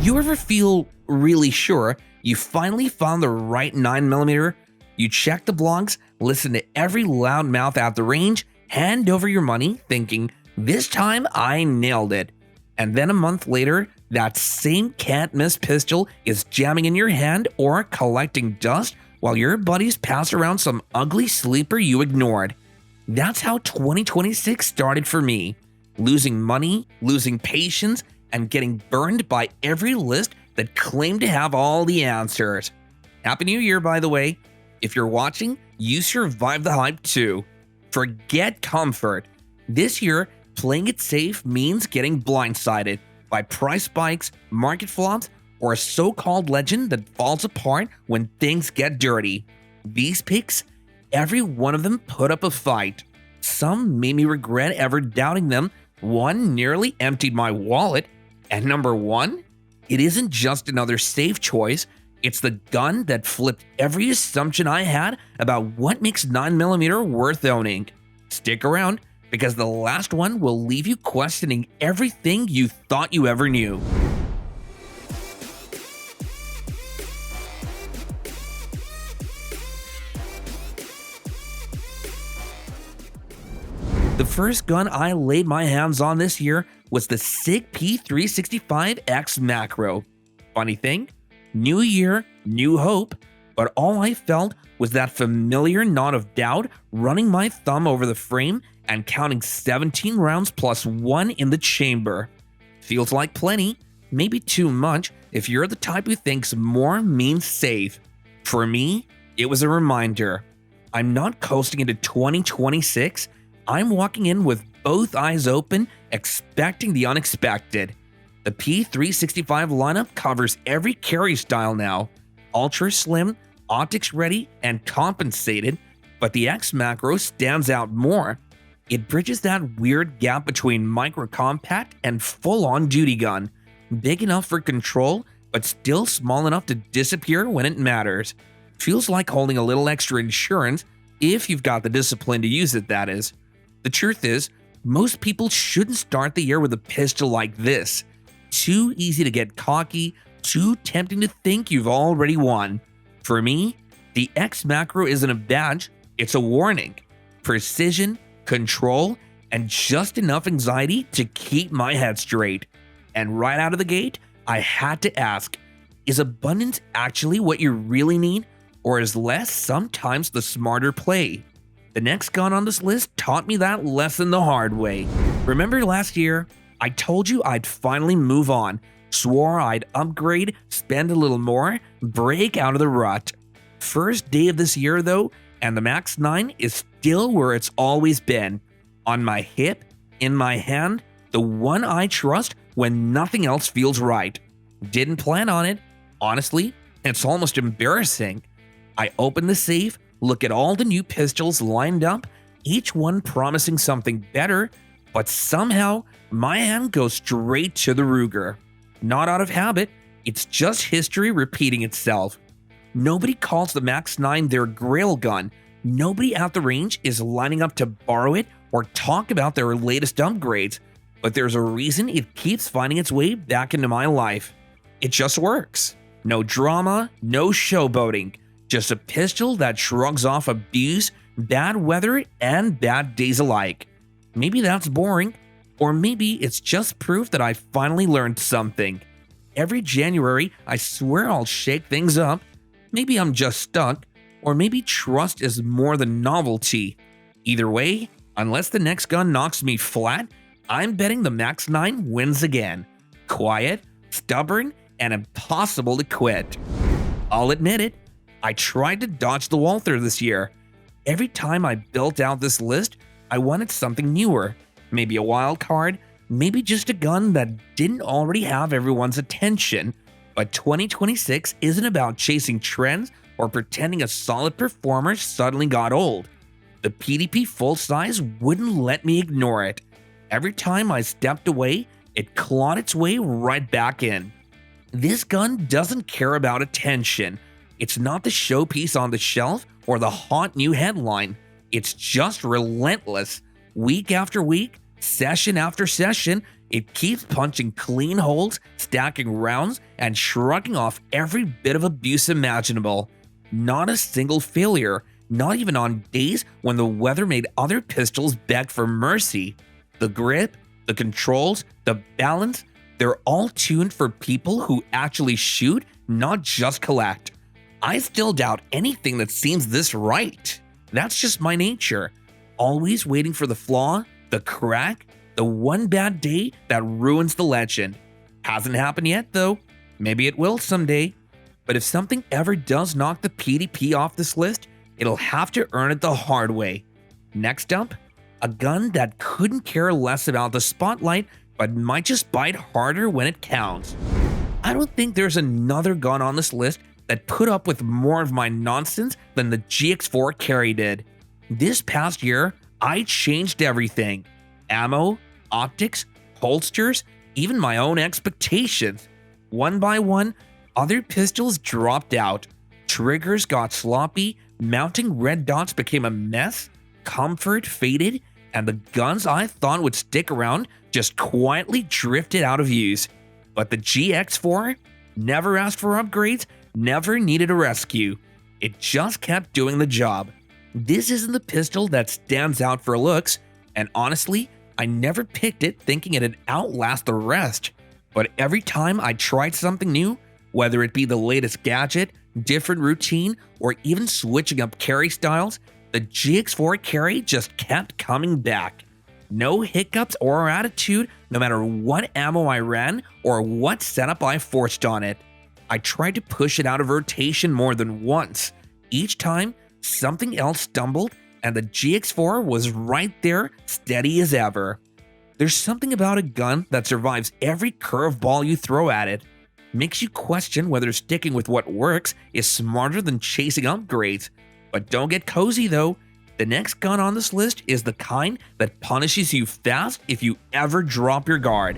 You ever feel really sure you finally found the right 9mm? You check the blogs, listen to every loudmouth at the range, hand over your money thinking, this time I nailed it. And then a month later, that same can't-miss pistol is jamming in your hand or collecting dust while your buddies pass around some ugly sleeper you ignored. That's how 2026 started for me. Losing money, losing patience, and getting burned by every list that claimed to have all the answers. Happy New Year, by the way. If you're watching, you survived the hype too. Forget comfort. This year, playing it safe means getting blindsided by price spikes, market flops, or a so-called legend that falls apart when things get dirty. These picks, every one of them put up a fight. Some made me regret ever doubting them. One nearly emptied my wallet. And number one, it isn't just another safe choice. It's the gun that flipped every assumption I had about what makes 9mm worth owning. Stick around, because the last one will leave you questioning everything you thought you ever knew. The first gun I laid my hands on this year was the Sig P365X Macro. Funny thing, new year, new hope, but all I felt was that familiar knot of doubt running my thumb over the frame and counting 17 rounds plus 1 in the chamber. Feels like plenty, maybe too much if you're the type who thinks more means safe. For me, it was a reminder. I'm not coasting into 2026, I'm walking in with both eyes open, expecting the unexpected. The P365 lineup covers every carry style now. Ultra slim, optics ready, and compensated, but the X Macro stands out more. It bridges that weird gap between micro compact and full-on duty gun. Big enough for control, but still small enough to disappear when it matters. Feels like holding a little extra insurance, if you've got the discipline to use it, that is. The truth is, most people shouldn't start the year with a pistol like this. Too easy to get cocky, too tempting to think you've already won. For me, the X Macro isn't a badge, it's a warning. Precision, control, and just enough anxiety to keep my head straight. And right out of the gate, I had to ask, is abundance actually what you really need, or is less sometimes the smarter play? The next gun on this list taught me that lesson the hard way. Remember last year? I told you I'd finally move on, swore I'd upgrade, spend a little more, break out of the rut. First day of this year though, and the Max 9 is still where it's always been. On my hip, in my hand, the one I trust when nothing else feels right. Didn't plan on it. Honestly, it's almost embarrassing. I open the safe, look at all the new pistols lined up, each one promising something better, but somehow my hand goes straight to the Ruger. Not out of habit, it's just history repeating itself. Nobody calls the Max 9 their grail gun. Nobody at the range is lining up to borrow it or talk about their latest upgrades, but there's a reason it keeps finding its way back into my life. It just works. No drama, no showboating. Just a pistol that shrugs off abuse, bad weather, and bad days alike. Maybe that's boring, or maybe it's just proof that I finally learned something. Every January, I swear I'll shake things up. Maybe I'm just stuck, or maybe trust is more than novelty. Either way, unless the next gun knocks me flat, I'm betting the Max 9 wins again. Quiet, stubborn, and impossible to quit. I'll admit it. I tried to dodge the Walther this year. Every time I built out this list, I wanted something newer. Maybe a wild card, maybe just a gun that didn't already have everyone's attention. But 2026 isn't about chasing trends or pretending a solid performer suddenly got old. The PDP full size wouldn't let me ignore it. Every time I stepped away, it clawed its way right back in. This gun doesn't care about attention. It's not the showpiece on the shelf or the hot new headline. It's just relentless. Week after week, session after session, It keeps punching clean holes, stacking rounds, and shrugging off every bit of abuse imaginable. Not a single failure, not even on days when the weather made other pistols beg for mercy. The grip, the controls, the balance, they're all tuned for people who actually shoot, not just collect. I still doubt anything that seems this right. That's just my nature. Always waiting for the flaw, the crack, the one bad day that ruins the legend. Hasn't happened yet though. Maybe it will someday. But if something ever does knock the PDP off this list, it'll have to earn it the hard way. Next up, a gun that couldn't care less about the spotlight but might just bite harder when it counts. I don't think there's another gun on this list that put up with more of my nonsense than the GX4 Carry did. This past year, I changed everything. Ammo, optics, holsters, even my own expectations. One by one, other pistols dropped out. Triggers got sloppy, mounting red dots became a mess, comfort faded, and the guns I thought would stick around just quietly drifted out of use. But the GX4 never asked for upgrades, never needed a rescue. It just kept doing the job. This isn't the pistol that stands out for looks, and honestly, I never picked it thinking it'd outlast the rest. But every time I tried something new, whether it be the latest gadget, different routine, or even switching up carry styles, the GX4 Carry just kept coming back. No hiccups or attitude, no matter what ammo I ran or what setup I forced on it. I tried to push it out of rotation more than once. Each time, something else stumbled, and the GX4 was right there, steady as ever. There's something about a gun that survives every curveball you throw at it. Makes you question whether sticking with what works is smarter than chasing upgrades. But don't get cozy though. The next gun on this list is the kind that punishes you fast if you ever drop your guard.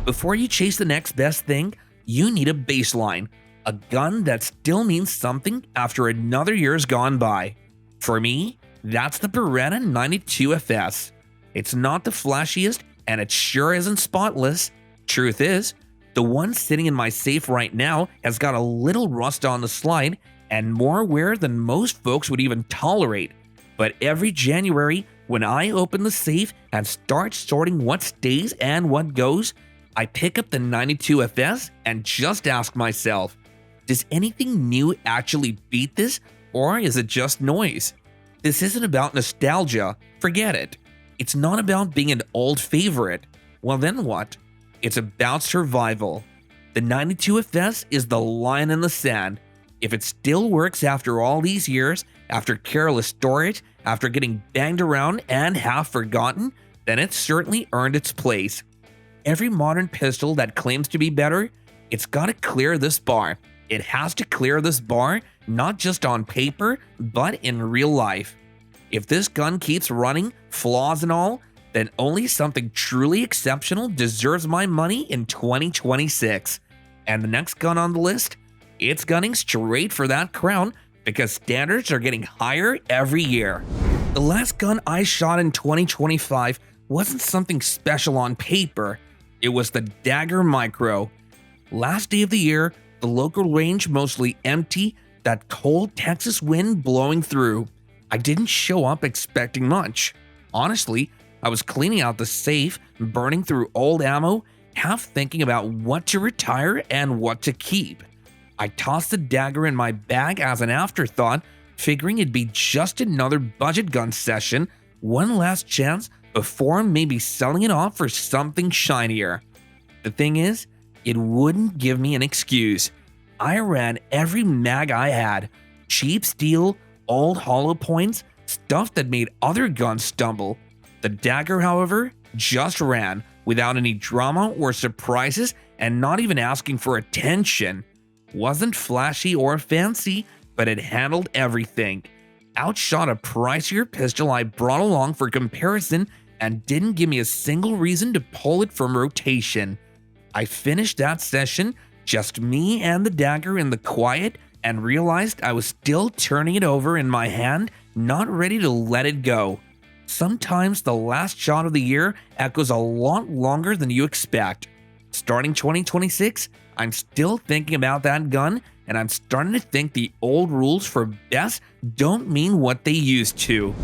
Before you chase the next best thing, you need a baseline. A gun that still means something after another year's gone by. For me, that's the Beretta 92FS. It's not the flashiest, and it sure isn't spotless. Truth is, the one sitting in my safe right now has got a little rust on the slide and more wear than most folks would even tolerate. But every January, when I open the safe and start sorting what stays and what goes, I pick up the 92FS and just ask myself, does anything new actually beat this, or is it just noise? This isn't about nostalgia, forget it. It's not about being an old favorite. Well then what? It's about survival. The 92FS is the line in the sand. If it still works after all these years, after careless storage, after getting banged around and half forgotten, then it's certainly earned its place. Every modern pistol that claims to be better, it's gotta clear this bar. It has to clear this bar, not just on paper, but in real life. If this gun keeps running, flaws and all, then only something truly exceptional deserves my money in 2026. And the next gun on the list? It's gunning straight for that crown because standards are getting higher every year. The last gun I shot in 2025 wasn't something special on paper. It was the Dagger Micro. Last day of the year, the local range mostly empty, that cold Texas wind blowing through. I didn't show up expecting much. Honestly, I was cleaning out the safe, burning through old ammo, half thinking about what to retire and what to keep. I tossed the dagger in my bag as an afterthought, figuring it'd be just another budget gun session, one last chance before maybe selling it off for something shinier. The thing is, it wouldn't give me an excuse. I ran every mag I had, cheap steel, old hollow points, stuff that made other guns stumble. The dagger, however, just ran without any drama or surprises and not even asking for attention. Wasn't flashy or fancy, but it handled everything. Outshot a pricier pistol I brought along for comparison and didn't give me a single reason to pull it from rotation. I finished that session, just me and the dagger in the quiet, and realized I was still turning it over in my hand, not ready to let it go. Sometimes the last shot of the year echoes a lot longer than you expect. Starting 2026, I'm still thinking about that gun, and I'm starting to think the old rules for best don't mean what they used to.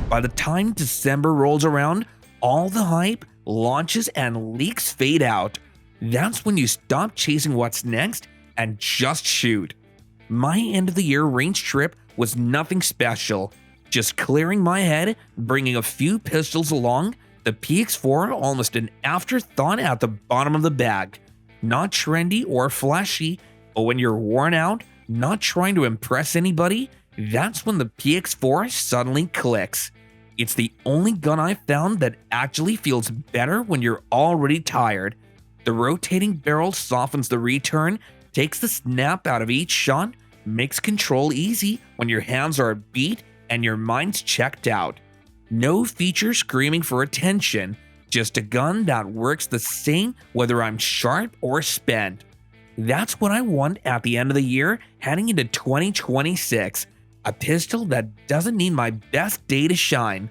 By the time December rolls around, all the hype, launches, and leaks fade out. That's when you stop chasing what's next and just shoot. My end of the year range trip was nothing special. Just clearing my head, bringing a few pistols along, the PX4 almost an afterthought at the bottom of the bag. Not trendy or flashy, but when you're worn out, not trying to impress anybody, that's when the PX4 suddenly clicks. It's the only gun I've found that actually feels better when you're already tired. The rotating barrel softens the return, takes the snap out of each shot, makes control easy when your hands are beat and your mind's checked out. No feature screaming for attention, just a gun that works the same whether I'm sharp or spent. That's what I want at the end of the year heading into 2026, a pistol that doesn't need my best day to shine.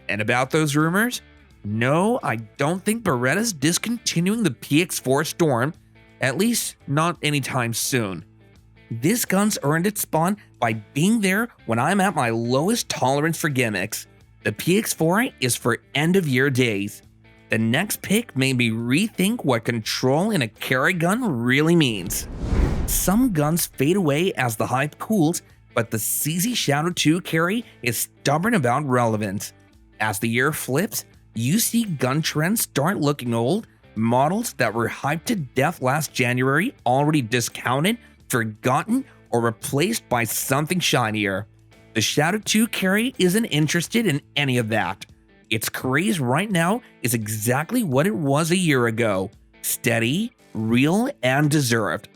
And about those rumors? No, I don't think Beretta's discontinuing the PX4 Storm, at least not anytime soon. This gun's earned its spot by being there when I'm at my lowest tolerance for gimmicks. The PX4 is for end-of-year days. The next pick made me rethink what control in a carry gun really means. Some guns fade away as the hype cools, but the CZ Shadow 2 carry is stubborn about relevance. As the year flips, you see gun trends start looking old, models that were hyped to death last January already discounted, forgotten, or replaced by something shinier. The Shadow 2 carry isn't interested in any of that. Its craze right now is exactly what it was a year ago: steady, real, and deserved.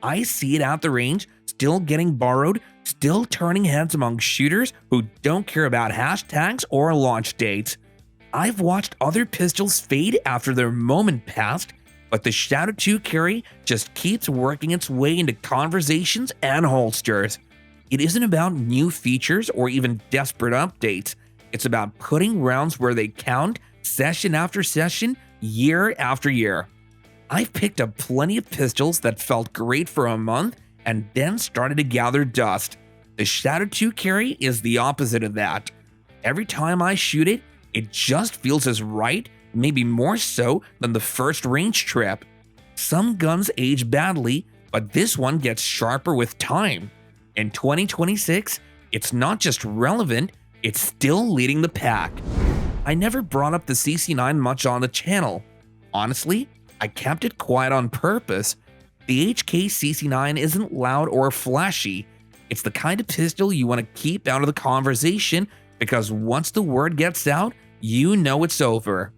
I see it at the range, still getting borrowed, still turning heads among shooters who don't care about hashtags or launch dates. I've watched other pistols fade after their moment passed, but the Shadow 2 carry just keeps working its way into conversations and holsters. It isn't about new features or even desperate updates. It's about putting rounds where they count, session after session, year after year. I've picked up plenty of pistols that felt great for a month and then started to gather dust. The Shadow 2 carry is the opposite of that. Every time I shoot it, it just feels as right, maybe more so than the first range trip. Some guns age badly, but this one gets sharper with time. In 2026, it's not just relevant, it's still leading the pack. I never brought up the CC9 much on the channel. Honestly, I kept it quiet on purpose. The HK CC9 isn't loud or flashy. It's the kind of pistol you want to keep out of the conversation because once the word gets out, you know it's over.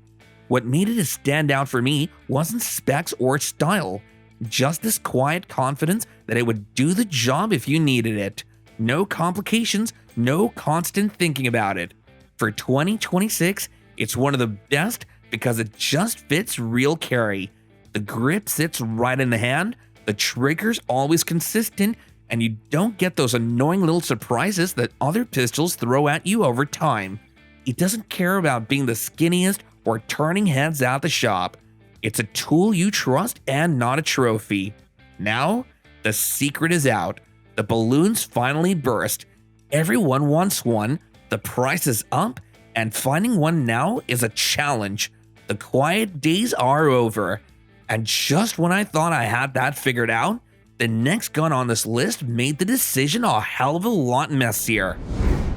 What made it stand out for me wasn't specs or style, just this quiet confidence that it would do the job if you needed it. No complications, no constant thinking about it. For 2026, it's one of the best because it just fits real carry. The grip sits right in the hand, the trigger's always consistent, and you don't get those annoying little surprises that other pistols throw at you over time. It doesn't care about being the skinniest or turning heads at the shop. It's a tool you trust and not a trophy. Now, the secret is out. The balloons finally burst. Everyone wants one, the price is up, and finding one now is a challenge. The quiet days are over. And just when I thought I had that figured out, the next gun on this list made the decision a hell of a lot messier.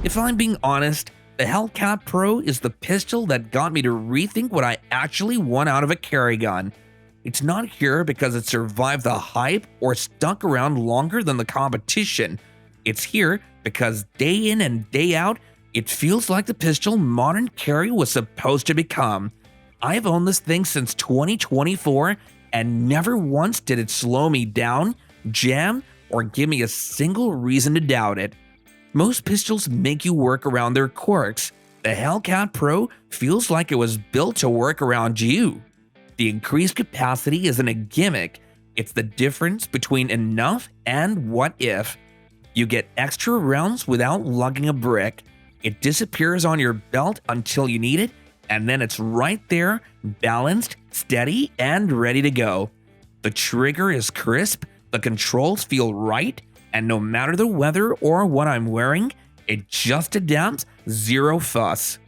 If I'm being honest, the Hellcat Pro is the pistol that got me to rethink what I actually want out of a carry gun. It's not here because it survived the hype or stuck around longer than the competition. It's here because day in and day out, it feels like the pistol modern carry was supposed to become. I've owned this thing since 2024 and never once did it slow me down, jam, or give me a single reason to doubt it. Most pistols make you work around their quirks. The Hellcat Pro feels like it was built to work around you. The increased capacity isn't a gimmick, it's the difference between enough and what if. You get extra rounds without lugging a brick. It disappears on your belt until you need it, and then it's right there, balanced, steady, and ready to go. The trigger is crisp, the controls feel right, and no matter the weather or what I'm wearing, it just adapts, zero fuss.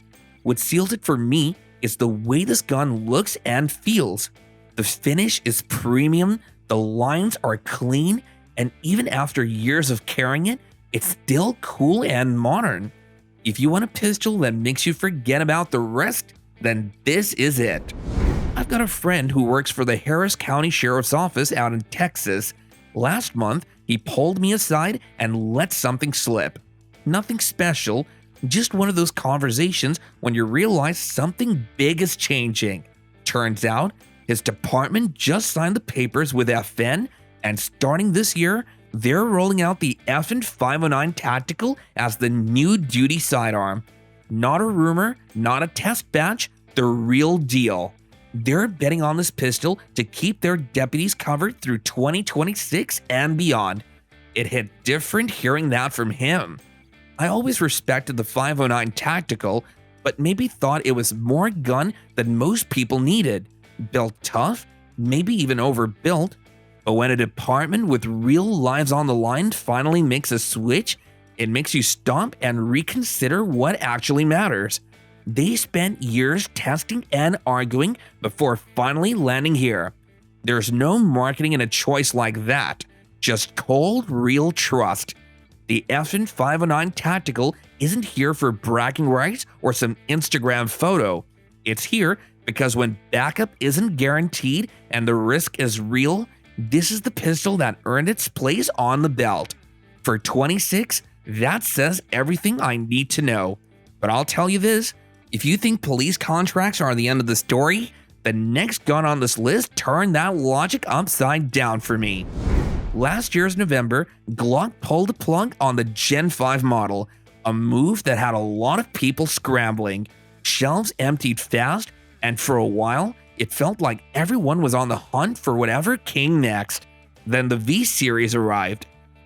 What seals it for me is the way this gun looks and feels. The finish is premium, the lines are clean, and even after years of carrying it, it's still cool and modern. If you want a pistol that makes you forget about the rest, then this is it. I've got a friend who works for the Harris County Sheriff's Office out in Texas. Last month, he pulled me aside and let something slip. Nothing special, just one of those conversations when you realize something big is changing. Turns out, his department just signed the papers with FN, and starting this year, they're rolling out the FN 509 Tactical as the new duty sidearm. Not a rumor, not a test batch, the real deal. They're betting on this pistol to keep their deputies covered through 2026 and beyond. It hit different hearing that from him. I always respected the 509 Tactical, but maybe thought it was more gun than most people needed. Built tough, maybe even overbuilt. But when a department with real lives on the line finally makes a switch, it makes you stop and reconsider what actually matters. They spent years testing and arguing before finally landing here. There's no marketing in a choice like that, just cold, real trust. The FN 509 Tactical isn't here for bragging rights or some Instagram photo. It's here because when backup isn't guaranteed and the risk is real, this is the pistol that earned its place on the belt. For 26, that says everything I need to know. But I'll tell you this, if you think police contracts are the end of the story, the next gun on this list turned that logic upside down for me. Last year's November, Glock pulled the plug on the Gen 5 model, a move that had a lot of people scrambling. Shelves emptied fast, and for a while, it felt like everyone was on the hunt for whatever came next. Then the V series arrived.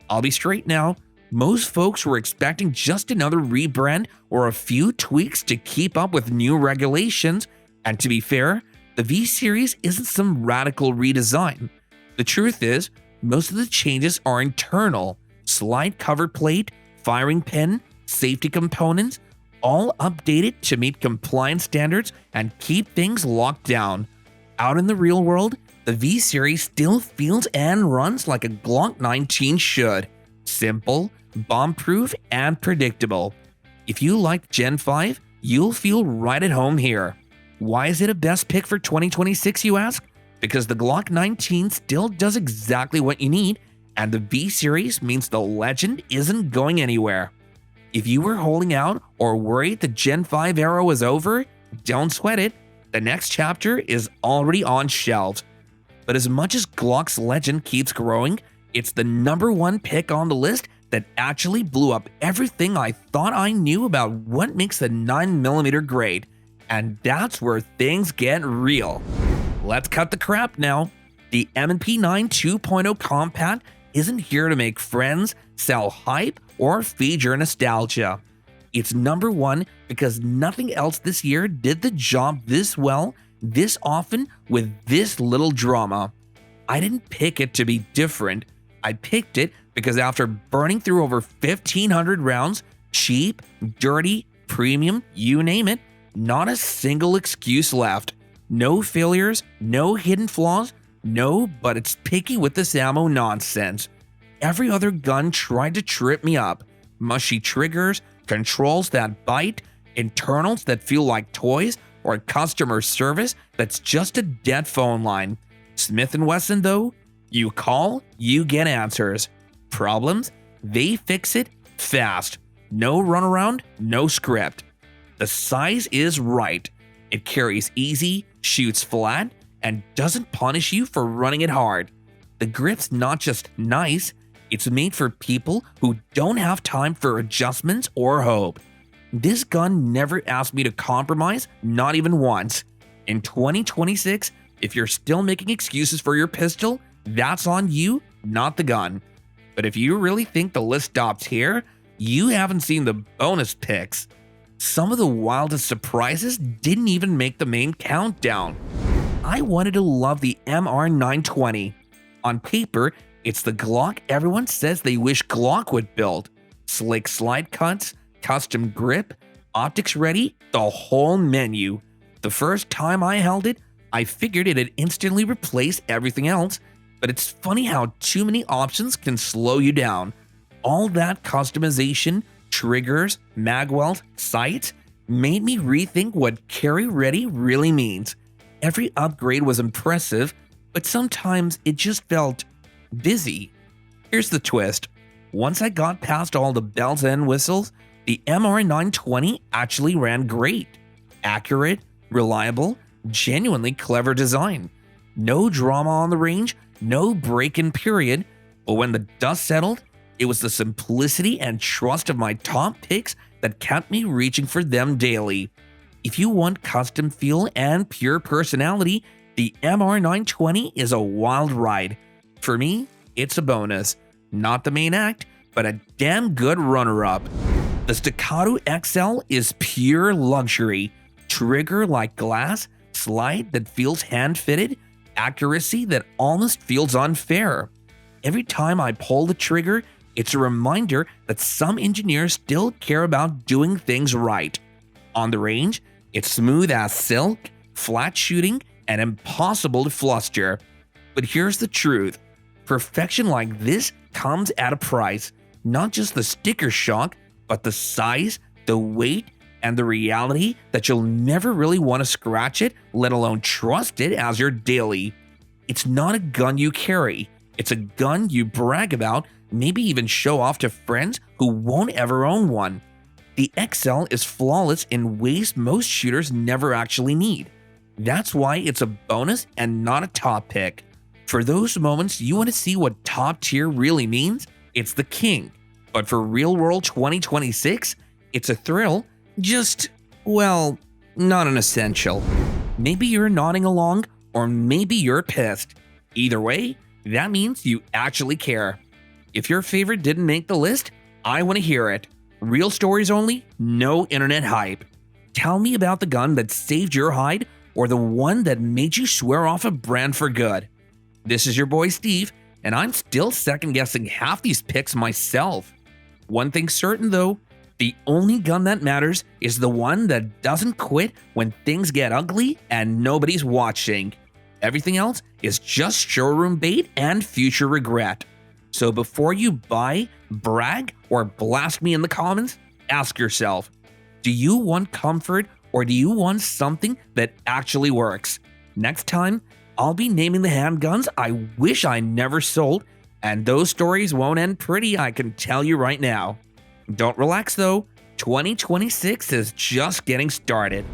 I'll be straight now, most folks were expecting just another rebrand or a few tweaks to keep up with new regulations, and to be fair, the V series isn't some radical redesign. The truth is, most of the changes are internal. Slide cover plate, firing pin, safety components, all updated to meet compliance standards and keep things locked down. Out in the real world, the V series still feels and runs like a Glock 19 should. Simple, bomb-proof, and predictable. If you like Gen 5, you'll feel right at home here. Why is it a best pick for 2026, you ask? Because the Glock 19 still does exactly what you need, and the V series means the legend isn't going anywhere. If you were holding out or worried the Gen 5 era was over, don't sweat it. The next chapter is already on shelves. But as much as Glock's legend keeps growing, it's the #1 pick on the list that actually blew up everything I thought I knew about what makes a 9mm great. And that's where things get real. Let's cut the crap now. The M&P 9 2.0 Compact isn't here to make friends, sell hype, or feed your nostalgia. It's #1 because nothing else this year did the job this well, this often, with this little drama. I didn't pick it to be different. I picked it because after burning through over 1,500 rounds, cheap, dirty, premium, you name it, not a single excuse left. No failures, no hidden flaws, no but it's picky with this ammo nonsense. Every other gun tried to trip me up. Mushy triggers, controls that bite, internals that feel like toys, or customer service that's just a dead phone line. Smith & Wesson though, you call, you get answers. Problems? They fix it fast. No runaround, no script. The size is right. It carries easy, shoots flat, and doesn't punish you for running it hard. The grip's not just nice, it's made for people who don't have time for adjustments or hope. This gun never asked me to compromise, not even once. In 2026, if you're still making excuses for your pistol, that's on you, not the gun. But if you really think the list stops here, you haven't seen the bonus picks. Some of the wildest surprises didn't even make the main countdown. I wanted to love the MR920. On paper, it's the Glock everyone says they wish Glock would build. Slick slide cuts, custom grip, optics ready, the whole menu. The first time I held it, I figured it'd instantly replace everything else, but it's funny how too many options can slow you down. All that customization, triggers, mag weld, sights, made me rethink what carry ready really means. Every upgrade was impressive, but sometimes it just felt busy. Here's the twist. Once I got past all the bells and whistles, the MR920 actually ran great. Accurate, reliable, genuinely clever design. No drama on the range, no break-in period, but when the dust settled, it was the simplicity and trust of my top picks that kept me reaching for them daily. If you want custom feel and pure personality, the MR920 is a wild ride. For me, it's a bonus. Not the main act, but a damn good runner-up. The Staccato XL is pure luxury. Trigger like glass, slide that feels hand-fitted, accuracy that almost feels unfair. Every time I pull the trigger, it's a reminder that some engineers still care about doing things right. On the range, it's smooth as silk, flat shooting, and impossible to fluster. But here's the truth. Perfection like this comes at a price. Not just the sticker shock, but the size, the weight, and the reality that you'll never really want to scratch it, let alone trust it as your daily. It's not a gun you carry. It's a gun you brag about, maybe even show off to friends who won't ever own one. The XL is flawless in ways most shooters never actually need. That's why it's a bonus and not a top pick. For those moments you want to see what top tier really means, it's the king. But for real world 2026, it's a thrill, just, well, not an essential. Maybe you're nodding along, or maybe you're pissed. Either way, that means you actually care. If your favorite didn't make the list, I want to hear it. Real stories only, no internet hype. Tell me about the gun that saved your hide, or the one that made you swear off a brand for good. This is your boy Steve, and I'm still second guessing half these picks myself. One thing's certain though, the only gun that matters is the one that doesn't quit when things get ugly and nobody's watching. Everything else is just showroom bait and future regret. So before you buy, brag, or blast me in the comments, ask yourself, do you want comfort or do you want something that actually works? Next time, I'll be naming the handguns I wish I never sold, and those stories won't end pretty, I can tell you right now. Don't relax though, 2026 is just getting started.